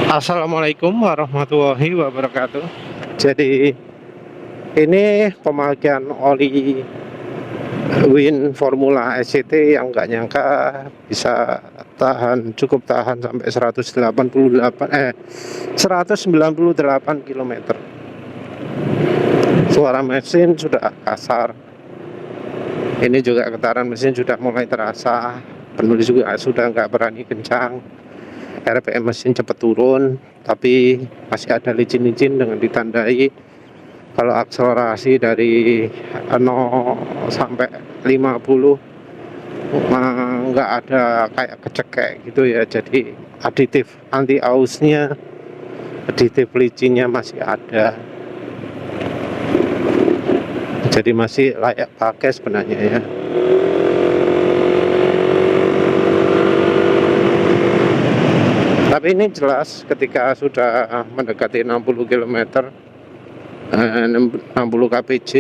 Assalamualaikum warahmatullahi wabarakatuh. Jadi ini pemakaian oli Win Formula SCT yang nggak nyangka bisa cukup tahan sampai 198 km. Suara mesin sudah kasar. Ini juga getaran mesin sudah mulai terasa. Penulis juga sudah nggak berani kencang. RPM mesin cepat turun, tapi masih ada licin-licin dengan ditandai kalau akselerasi dari 0 sampai 50 nggak ada kayak kecekek gitu ya. Jadi aditif anti ausnya, aditif licinnya masih ada, jadi masih layak pakai sebenarnya ya. Tapi ini jelas ketika sudah mendekati 60 km, 60 kpj,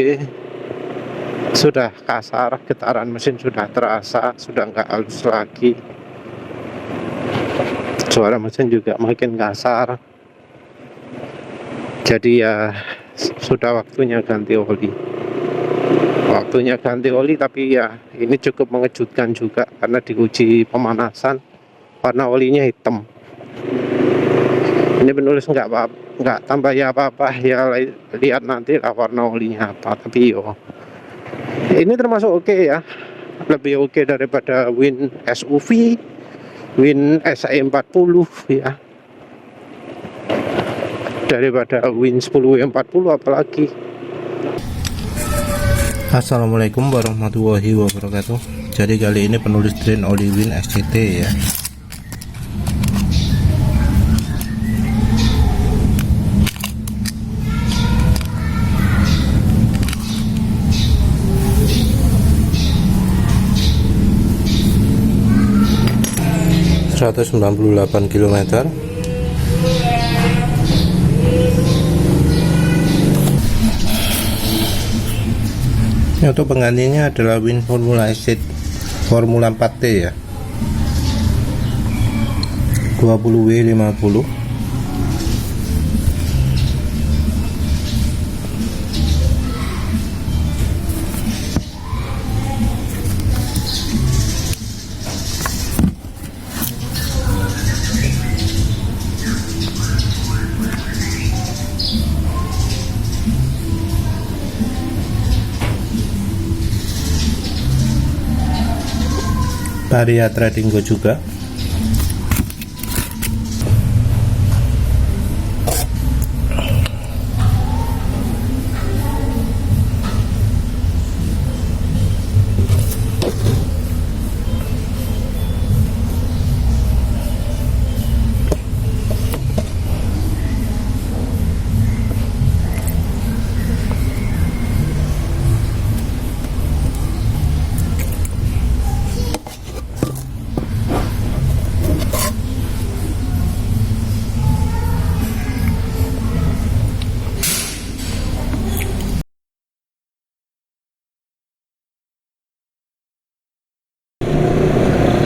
sudah kasar, getaran mesin sudah terasa, sudah nggak halus lagi. Suara mesin juga makin kasar. Jadi ya sudah waktunya ganti oli. Waktunya ganti oli, tapi ya ini cukup mengejutkan juga karena diuji pemanasan warna olinya hitam. Ini penulis nggak tambah ya apa-apa ya, lihat nanti lah warna olinya apa. Tapi ini termasuk oke ya, lebih oke daripada Win SUV, Win SE40 ya, daripada Win 10W40 apalagi. Assalamualaikum warahmatullahi wabarakatuh. Jadi kali ini penulis drain oli Win SCT ya. ...198 km. Untuk penggantinya adalah Win Formula SCT Formula 4T ya, 20W50. Varia Tradinggo juga.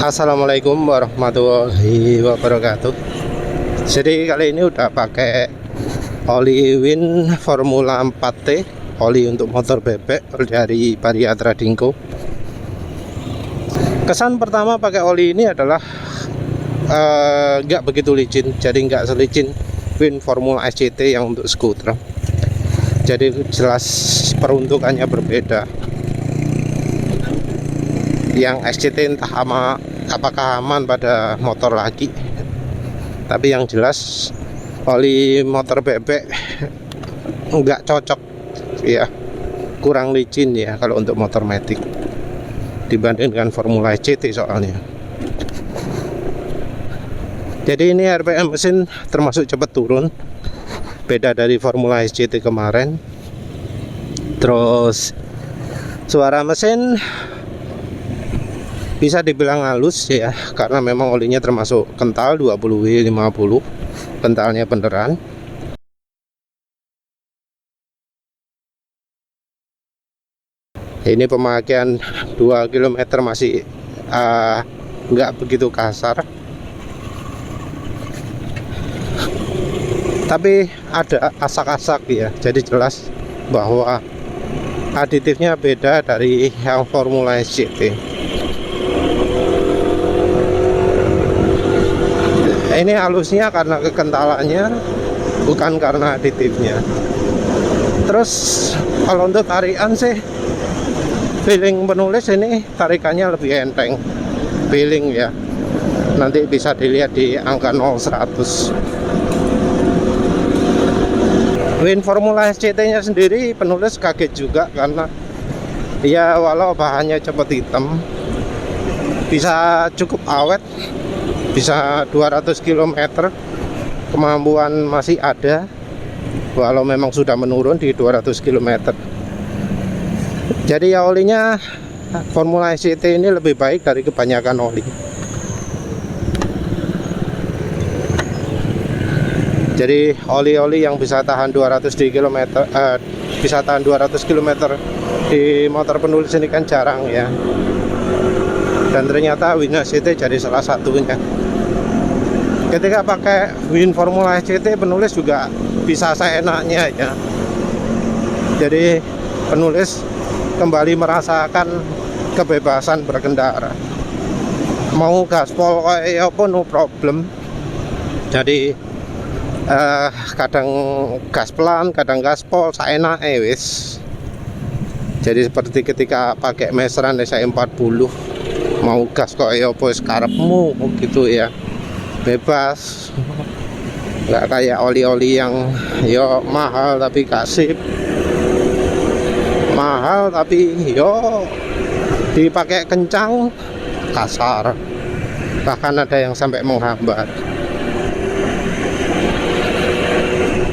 Assalamualaikum warahmatullahi wabarakatuh. Jadi kali ini udah pakai oli Win Formula 4T, oli untuk motor bebek dari Varia Tradinggo. Kesan pertama pakai oli ini adalah nggak begitu licin, jadi nggak selicin Win Formula SCT yang untuk skuter. Jadi jelas peruntukannya berbeda. Yang SCT entah apakah aman pada motor lagi, tapi yang jelas oli motor bebek nggak cocok ya, kurang licin ya kalau untuk motor matic dibandingkan Formula SCT soalnya. Jadi ini RPM mesin termasuk cepat turun, beda dari Formula SCT kemarin. Terus suara mesin bisa dibilang halus ya, karena memang olinya termasuk kental, 20W50, kentalnya beneran. Ini pemakaian 2 km masih nggak begitu kasar. tapi ada asak-asak ya, jadi jelas bahwa aditifnya beda dari yang Formula SCT. Ini halusnya karena kekentalannya, bukan karena aditifnya. Terus kalau untuk tarikan sih, feeling penulis ini tarikannya lebih enteng, feeling ya. Nanti bisa dilihat di angka 0-100. Win Formula SCT nya sendiri penulis kaget juga, karena ya walau bahannya cepat hitam, bisa cukup awet, bisa 200 km, kemampuan masih ada walau memang sudah menurun di 200 km. Jadi ya olinya Formula SCT ini lebih baik dari kebanyakan oli. Jadi oli-oli yang bisa tahan 200 km, bisa tahan 200 km di motor penulis ini kan jarang ya. Dan ternyata Win SCT jadi salah satunya. Ketika pakai Win Formula SCT, penulis juga bisa seenaknya ya. Jadi penulis kembali merasakan kebebasan berkendara. Mau gaspol kayak apa no problem. Jadi kadang gas pelan, kadang gaspol, saenake wis. Jadi seperti ketika pakai Mesran SE40, mau gas kok ya apa karepmu gitu ya, bebas. Nggak kayak oli-oli yang yo mahal tapi kasih, mahal tapi yo dipakai kencang kasar, bahkan ada yang sampai menghambat.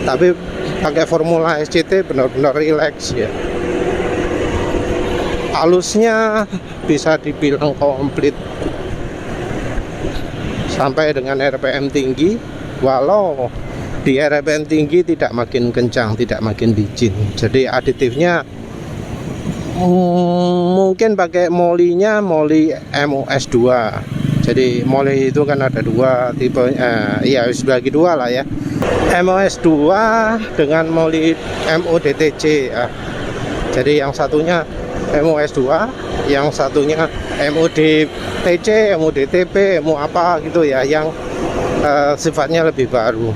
Tapi pakai Formula SCT benar-benar rileks ya. Halusnya bisa dibilang komplit sampai dengan RPM tinggi, walau di RPM tinggi tidak makin kencang, tidak makin licin. Jadi aditifnya mungkin pakai molinya moli MOS2. Jadi moli itu kan ada dua tipe, ya harus bagi dua lah ya. MOS2 dengan moli MODTC ya. Jadi yang satunya MOS2, yang satunya MODTC, MODTP, MO apa gitu ya, yang sifatnya lebih baru.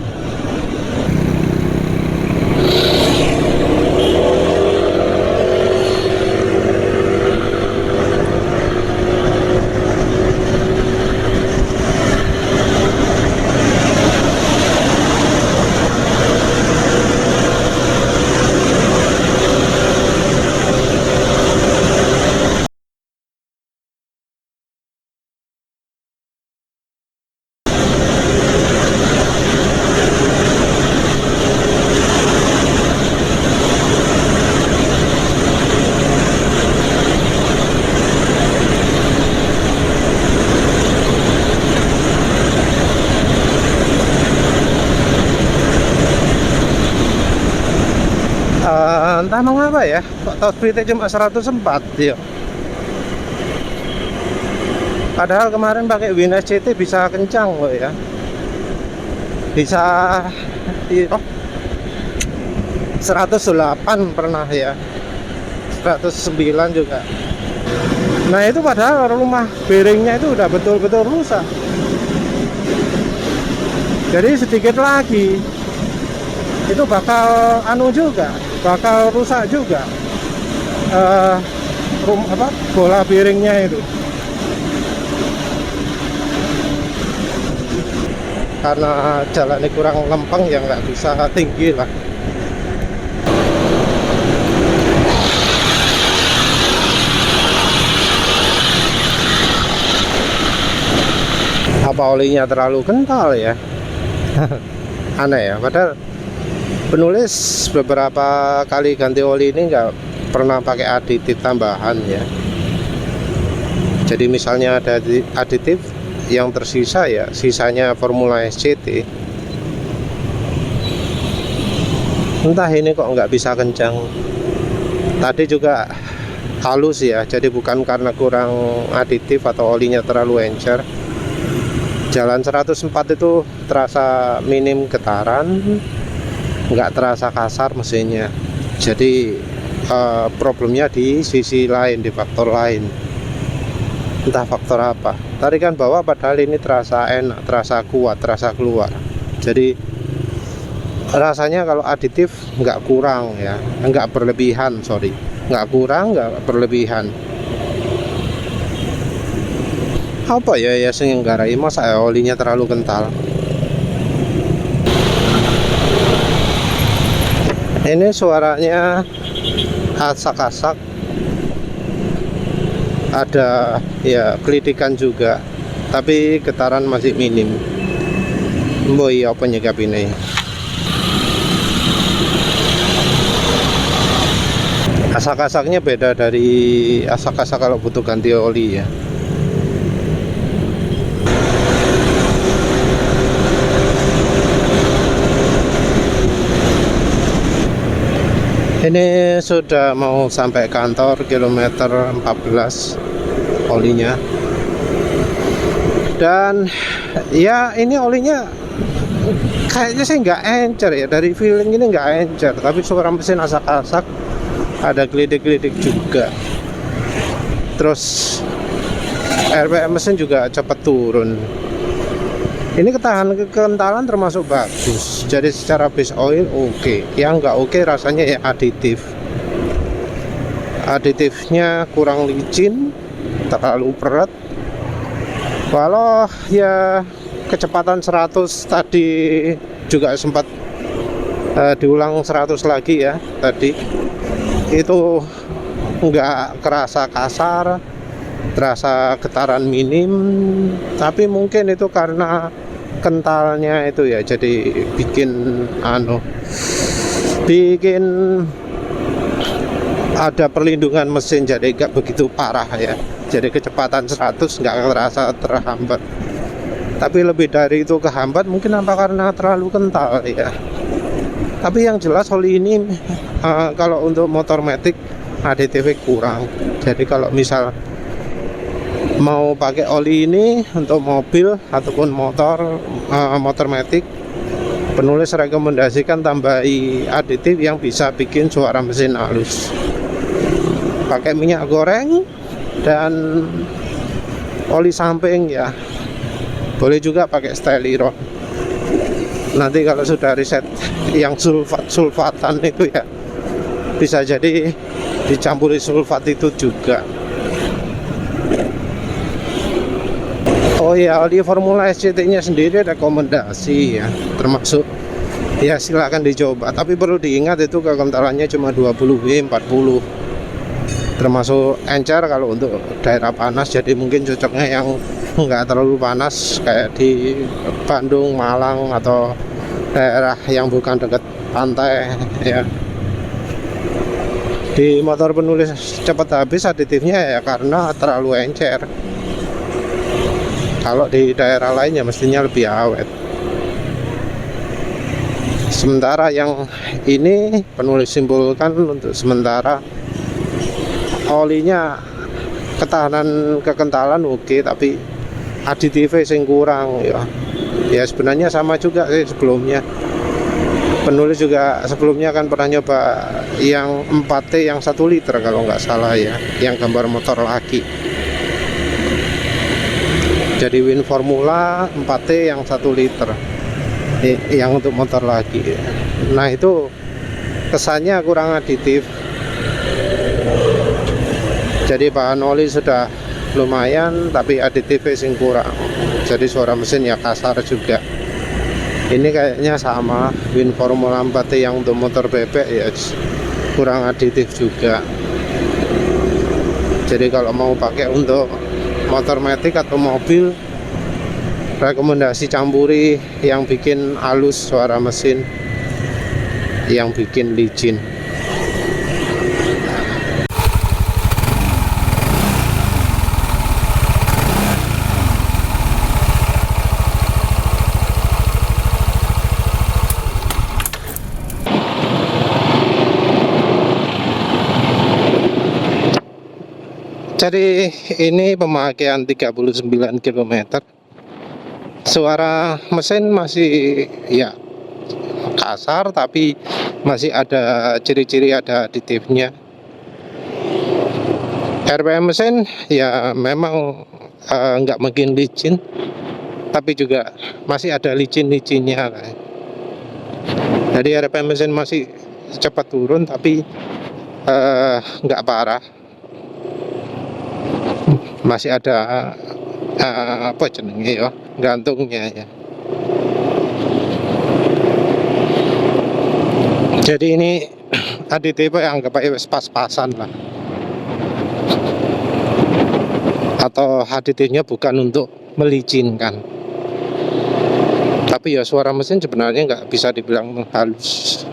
Entah mengapa ya, kok top speednya cuma 104 ya. Padahal kemarin pakai Win SCT bisa kencang loh ya, bisa 108 pernah ya, 109 juga. Nah itu padahal rumah bearingnya itu udah betul-betul rusak. Jadi sedikit lagi itu bakal juga, bakal rusak juga bola bearingnya itu, karena jalannya kurang lempeng ya, nggak bisa tinggi lah. Apa olinya terlalu kental ya? Aneh ya, padahal penulis beberapa kali ganti oli ini nggak pernah pakai aditif tambahan ya. Jadi misalnya ada aditif, yang tersisa ya sisanya Formula SCT. Entah ini kok nggak bisa kencang. Tadi juga halus ya, jadi bukan karena kurang aditif atau olinya terlalu encer. Jalan 104 itu terasa minim getaran, nggak terasa kasar mesinnya. Jadi problemnya di sisi lain, di faktor lain, entah faktor apa. Tarikan bawah padahal ini terasa enak, terasa kuat, terasa keluar. Jadi rasanya kalau aditif nggak kurang ya, nggak berlebihan, nggak kurang, nggak berlebihan. Apa ya sing nggarai masa olinya terlalu kental. Ini suaranya asak-asak, ada ya kelidikan juga, tapi getaran masih minim. Boy apa nyegap ini? Asak-asaknya beda dari asak-asak kalau butuh ganti oli ya. Ini sudah mau sampai kantor, kilometer 14 olinya. Dan ya ini olinya kayaknya sih nggak encer ya, dari feeling ini nggak encer, tapi suara mesin asak-asak, ada gelidik-gelidik juga. Terus RPM mesin juga cepat turun. Ini ketahanan kekentalan termasuk bagus. Jadi secara base oil oke. Yang nggak oke rasanya ya aditif. Aditifnya kurang licin, terlalu berat. Walau ya kecepatan 100 tadi juga sempat diulang 100 lagi ya tadi. Itu nggak kerasa kasar, terasa getaran minim, tapi mungkin itu karena kentalnya itu ya, jadi bikin ada perlindungan mesin, jadi nggak begitu parah ya. Jadi kecepatan 100 nggak terasa terhambat, tapi lebih dari itu kehambat mungkin apa karena terlalu kental ya. Tapi yang jelas oli ini kalau untuk motor matic ADTV kurang. Jadi kalau misal mau pakai oli ini untuk mobil ataupun motor matic, penulis rekomendasikan tambahi aditif yang bisa bikin suara mesin halus. Pakai minyak goreng dan oli samping ya, boleh juga pakai styliron. Nanti kalau sudah riset yang sulfatan itu ya, bisa jadi dicampuri sulfat itu juga. Oh ya, oli Formula SCT nya sendiri rekomendasi ya, termasuk ya silakan dicoba, tapi perlu diingat itu kekentalannya cuma 20W 40, termasuk encer kalau untuk daerah panas. Jadi mungkin cocoknya yang nggak terlalu panas kayak di Bandung, Malang, atau daerah yang bukan dekat pantai ya. Di motor penulis cepat habis aditifnya ya karena terlalu encer. Kalau di daerah lainnya mestinya lebih awet. Sementara yang ini penulis simpulkan untuk sementara olinya ketahanan kekentalan oke, tapi aditif sing kurang ya. Ya sebenarnya sama juga sih sebelumnya. Penulis juga sebelumnya kan pernah nyoba yang 4T yang 1 liter kalau nggak salah ya, yang gambar motor laki. Jadi Win Formula 4T yang 1 liter yang untuk motor lagi. Nah itu kesannya kurang aditif. Jadi bahan oli sudah lumayan, tapi aditif sing kurang. Jadi suara mesin ya kasar juga. Ini kayaknya sama Win Formula 4T yang untuk motor bebek ya kurang aditif juga. Jadi kalau mau pakai untuk motor matic atau mobil, rekomendasi campuri yang bikin halus suara mesin, yang bikin licin. Jadi ini pemakaian 39 km. Suara mesin masih ya kasar tapi masih ada ciri-ciri, ada aditifnya. RPM mesin ya memang nggak mungkin licin, tapi juga masih ada licin-licinnya. Jadi RPM mesin masih cepat turun tapi nggak parah, masih ada apa jenenge ya, gantungnya ya. Jadi ini aditif yang anggap aja wis pas-pasan lah, atau aditifnya bukan untuk melicinkan, tapi ya suara mesin sebenarnya nggak bisa dibilang halus.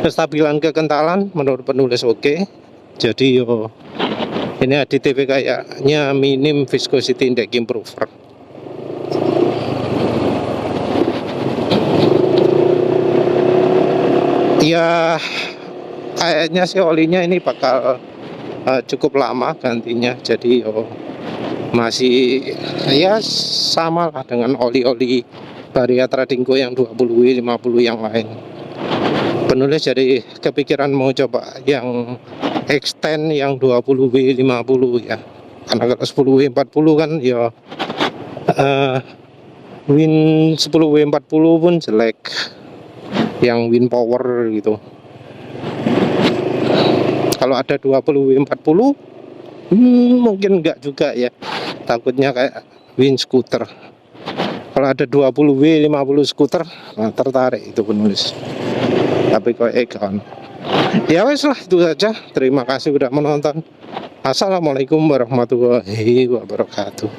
Kestabilan kekentalan menurut penulis oke. Jadi yo ini aditif kayaknya minim viscosity index improver. Ya kayaknya sih olinya ini bakal cukup lama gantinya. Jadi yo masih ya sama lah dengan oli-oli Varia Tradingco yang 20W 50 yang lain. Penulis jadi kepikiran mau coba yang extend yang 20W 50 ya, karena kalau 10W 40 kan ya win 10W 40 pun jelek, yang win power gitu. Kalau ada 20W 40 mungkin enggak juga ya, takutnya kayak win scooter. Kalau ada 20W 50 scooter, nah tertarik itu penulis. Tapi kok kan ya wes lah, itu saja. Terima kasih sudah menonton. Assalamualaikum warahmatullahi wabarakatuh.